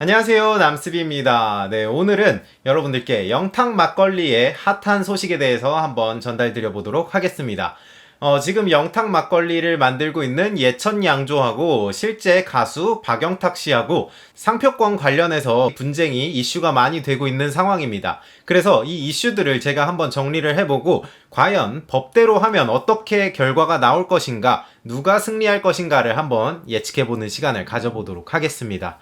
안녕하세요, 남스비입니다. 네, 오늘은 여러분들께 영탁 막걸리의 핫한 소식에 대해서 한번 전달드려 보도록 하겠습니다. 지금 영탁 막걸리를 만들고 있는 예천양조하고 실제 가수 박영탁 씨하고 상표권 관련해서 분쟁이 이슈가 많이 되고 있는 상황입니다. 그래서 이 이슈들을 제가 한번 정리를 해보고 과연 법대로 하면 어떻게 결과가 나올 것인가, 누가 승리할 것인가를 한번 예측해보는 시간을 가져보도록 하겠습니다.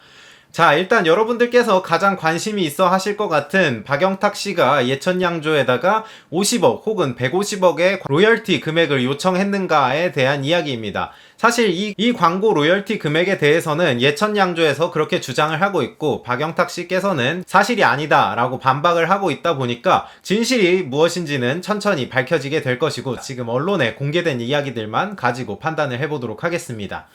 자, 일단 여러분들께서 가장 관심이 있어 하실 것 같은 박영탁 씨가 예천양조에다가 50억 혹은 150억의 로열티 금액을 요청했는가에 대한 이야기입니다. 사실 이 광고 로열티 금액에 대해서는 예천양조에서 그렇게 주장을 하고 있고 박영탁 씨께서는 사실이 아니다 라고 반박을 하고 있다 보니까 진실이 무엇인지는 천천히 밝혀지게 될 것이고 지금 언론에 공개된 이야기들만 가지고 판단을 해보도록 하겠습니다.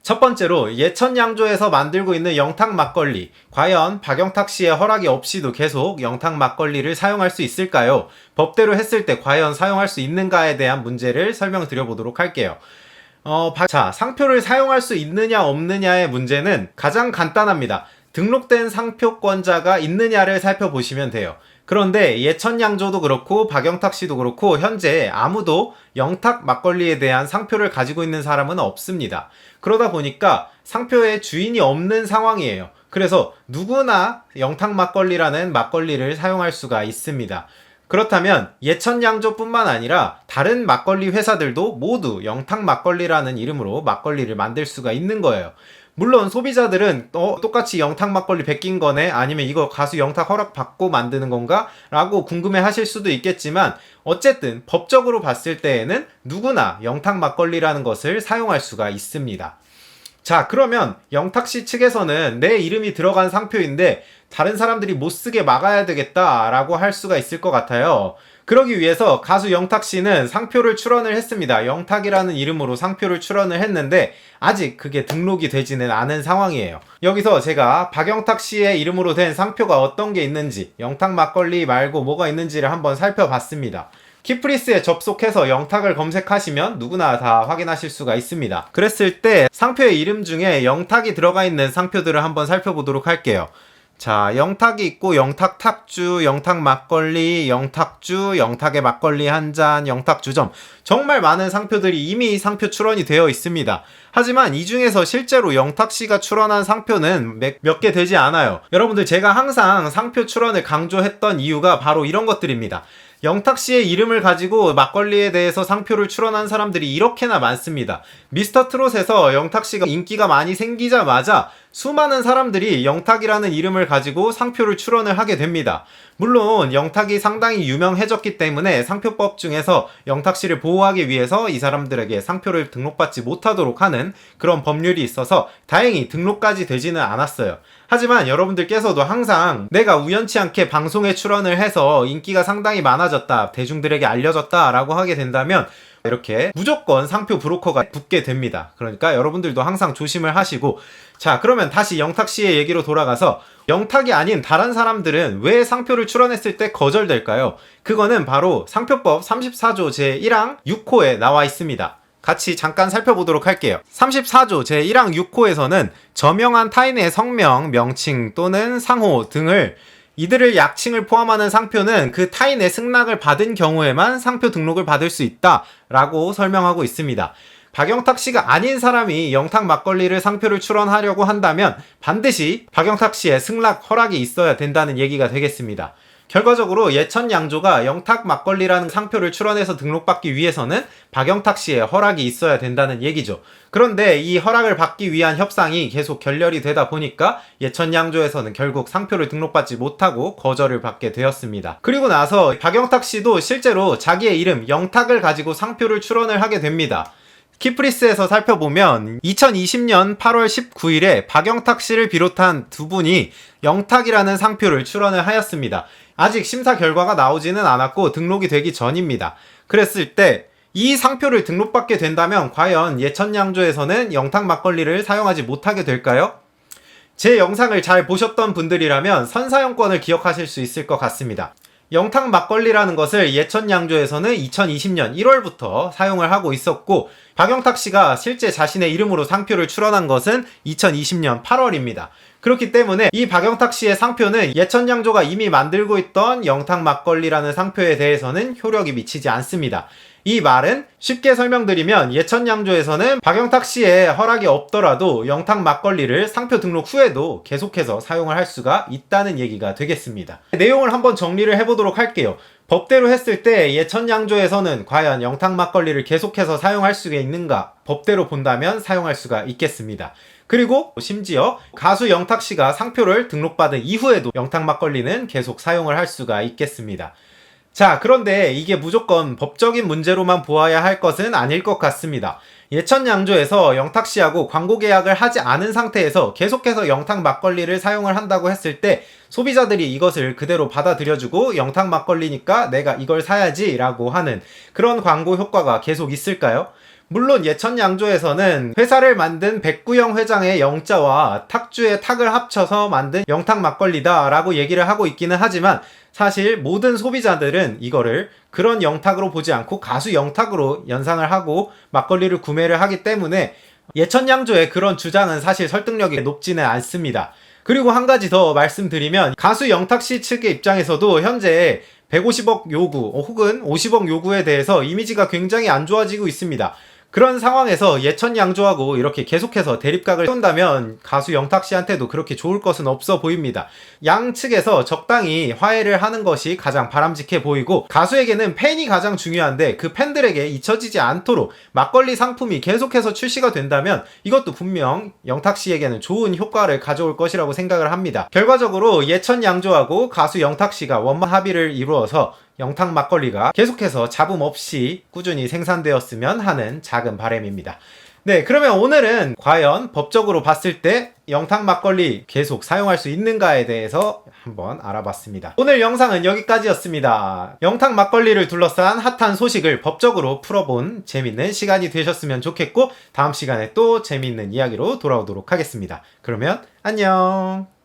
첫 번째로 예천양조에서 만들고 있는 영탁 막걸리, 과연 박영탁 씨의 허락이 없이도 계속 영탁 막걸리를 사용할 수 있을까요? 법대로 했을 때 과연 사용할 수 있는가에 대한 문제를 설명드려 보도록 할게요. 자, 상표를 사용할 수 있느냐 없느냐의 문제는 가장 간단합니다. 등록된 상표권자가 있느냐를 살펴보시면 돼요. 그런데 예천양조도 그렇고 박영탁 씨도 그렇고 현재 아무도 영탁 막걸리에 대한 상표를 가지고 있는 사람은 없습니다. 그러다 보니까 상표의 주인이 없는 상황이에요. 그래서 누구나 영탁 막걸리라는 막걸리를 사용할 수가 있습니다. 그렇다면 예천양조뿐만 아니라 다른 막걸리 회사들도 모두 영탁 막걸리라는 이름으로 막걸리를 만들 수가 있는 거예요. 물론 소비자들은 똑같이 영탁 막걸리 베낀 거네? 아니면 이거 가수 영탁 허락 받고 만드는 건가? 라고 궁금해 하실 수도 있겠지만 어쨌든 법적으로 봤을 때에는 누구나 영탁 막걸리라는 것을 사용할 수가 있습니다. 자, 그러면 영탁씨 측에서는 내 이름이 들어간 상표인데 다른 사람들이 못 쓰게 막아야 되겠다라고 할 수가 있을 것 같아요. 그러기 위해서 가수 영탁씨는 상표를 출원을 했습니다. 영탁이라는 이름으로 상표를 출원을 했는데 아직 그게 등록이 되지는 않은 상황이에요. 여기서 제가 박영탁 씨의 이름으로 된 상표가 어떤 게 있는지, 영탁 막걸리 말고 뭐가 있는지를 한번 살펴봤습니다. 키프리스에 접속해서 영탁을 검색하시면 누구나 다 확인하실 수가 있습니다. 그랬을 때 상표의 이름 중에 영탁이 들어가 있는 상표들을 한번 살펴보도록 할게요. 자, 영탁이 있고 영탁 탁주, 영탁 막걸리, 영탁주, 영탁의 막걸리 한 잔, 영탁주점, 정말 많은 상표들이 이미 상표 출원이 되어 있습니다. 하지만 이 중에서 실제로 영탁씨가 출원한 상표는 몇 개 되지 않아요. 여러분들, 제가 항상 상표 출원을 강조했던 이유가 바로 이런 것들입니다. 영탁씨의 이름을 가지고 막걸리에 대해서 상표를 출원한 사람들이 이렇게나 많습니다. 미스터트롯에서 영탁씨가 인기가 많이 생기자마자 수많은 사람들이 영탁이라는 이름을 가지고 상표를 출원을 하게 됩니다. 물론 영탁이 상당히 유명해졌기 때문에 상표법 중에서 영탁씨를 보호하기 위해서 이 사람들에게 상표를 등록받지 못하도록 하는 그런 법률이 있어서 다행히 등록까지 되지는 않았어요. 하지만 여러분들께서도 항상 내가 우연치 않게 방송에 출연을 해서 인기가 상당히 많아졌다, 대중들에게 알려졌다 라고 하게 된다면 이렇게 무조건 상표 브로커가 붙게 됩니다. 그러니까 여러분들도 항상 조심을 하시고, 자, 그러면 다시 영탁씨의 얘기로 돌아가서 영탁이 아닌 다른 사람들은 왜 상표를 출원했을 때 거절될까요? 그거는 바로 상표법 34조 제1항 6호에 나와 있습니다. 같이 잠깐 살펴보도록 할게요. 34조 제1항 6호에서는 저명한 타인의 성명, 명칭 또는 상호 등을 이들을 약칭을 포함하는 상표는 그 타인의 승낙을 받은 경우에만 상표 등록을 받을 수 있다 라고 설명하고 있습니다. 박영탁 씨가 아닌 사람이 영탁 막걸리를 상표를 출원하려고 한다면 반드시 박영탁 씨의 승낙 허락이 있어야 된다는 얘기가 되겠습니다. 결과적으로 예천양조가 영탁 막걸리라는 상표를 출원해서 등록받기 위해서는 박영탁 씨의 허락이 있어야 된다는 얘기죠. 그런데 이 허락을 받기 위한 협상이 계속 결렬이 되다 보니까 예천양조에서는 결국 상표를 등록받지 못하고 거절을 받게 되었습니다. 그리고 나서 박영탁 씨도 실제로 자기의 이름 영탁을 가지고 상표를 출원을 하게 됩니다. 키프리스에서 살펴보면 2020년 8월 19일에 박영탁 씨를 비롯한 두 분이 영탁이라는 상표를 출원을 하였습니다. 아직 심사 결과가 나오지는 않았고 등록이 되기 전입니다. 그랬을 때 이 상표를 등록받게 된다면 과연 예천양조에서는 영탁 막걸리를 사용하지 못하게 될까요? 제 영상을 잘 보셨던 분들이라면 선사용권을 기억하실 수 있을 것 같습니다. 영탁 막걸리라는 것을 예천양조에서는 2020년 1월부터 사용을 하고 있었고 박영탁 씨가 실제 자신의 이름으로 상표를 출원한 것은 2020년 8월입니다. 그렇기 때문에 이 박영탁 씨의 상표는 예천양조가 이미 만들고 있던 영탁 막걸리라는 상표에 대해서는 효력이 미치지 않습니다. 이 말은 쉽게 설명드리면 예천양조에서는 박영탁 씨의 허락이 없더라도 영탁 막걸리를 상표 등록 후에도 계속해서 사용을 할 수가 있다는 얘기가 되겠습니다. 내용을 한번 정리를 해보도록 할게요. 법대로 했을 때 예천양조에서는 과연 영탁 막걸리를 계속해서 사용할 수가 있는가? 법대로 본다면 사용할 수가 있겠습니다. 그리고 심지어 가수 영탁 씨가 상표를 등록받은 이후에도 영탁 막걸리는 계속 사용을 할 수가 있겠습니다. 자, 그런데 이게 무조건 법적인 문제로만 보아야 할 것은 아닐 것 같습니다. 예천양조에서 영탁 씨하고 광고 계약을 하지 않은 상태에서 계속해서 영탁 막걸리를 사용을 한다고 했을 때 소비자들이 이것을 그대로 받아들여주고 영탁 막걸리니까 내가 이걸 사야지 라고 하는 그런 광고 효과가 계속 있을까요? 물론 예천양조에서는 회사를 만든 백구영 회장의 영자와 탁주의 탁을 합쳐서 만든 영탁 막걸리다 라고 얘기를 하고 있기는 하지만 사실 모든 소비자들은 이거를 그런 영탁으로 보지 않고 가수 영탁으로 연상을 하고 막걸리를 구매를 하기 때문에 예천양조의 그런 주장은 사실 설득력이 높지는 않습니다. 그리고 한 가지 더 말씀드리면 가수 영탁 씨 측의 입장에서도 현재 150억 요구 혹은 50억 요구에 대해서 이미지가 굉장히 안 좋아지고 있습니다. 그런 상황에서 예천양조하고 이렇게 계속해서 대립각을 세운다면 가수 영탁 씨한테도 그렇게 좋을 것은 없어 보입니다. 양측에서 적당히 화해를 하는 것이 가장 바람직해 보이고 가수에게는 팬이 가장 중요한데 그 팬들에게 잊혀지지 않도록 막걸리 상품이 계속해서 출시가 된다면 이것도 분명 영탁 씨에게는 좋은 효과를 가져올 것이라고 생각을 합니다. 결과적으로 예천양조하고 가수 영탁 씨가 원만 합의를 이루어서 영탁 막걸리가 계속해서 잡음 없이 꾸준히 생산되었으면 하는 작은 바람입니다. 네, 그러면 오늘은 과연 법적으로 봤을 때 영탁 막걸리 계속 사용할 수 있는가에 대해서 한번 알아봤습니다. 오늘 영상은 여기까지였습니다. 영탁 막걸리를 둘러싼 핫한 소식을 법적으로 풀어본 재밌는 시간이 되셨으면 좋겠고 다음 시간에 또 재밌는 이야기로 돌아오도록 하겠습니다. 그러면 안녕.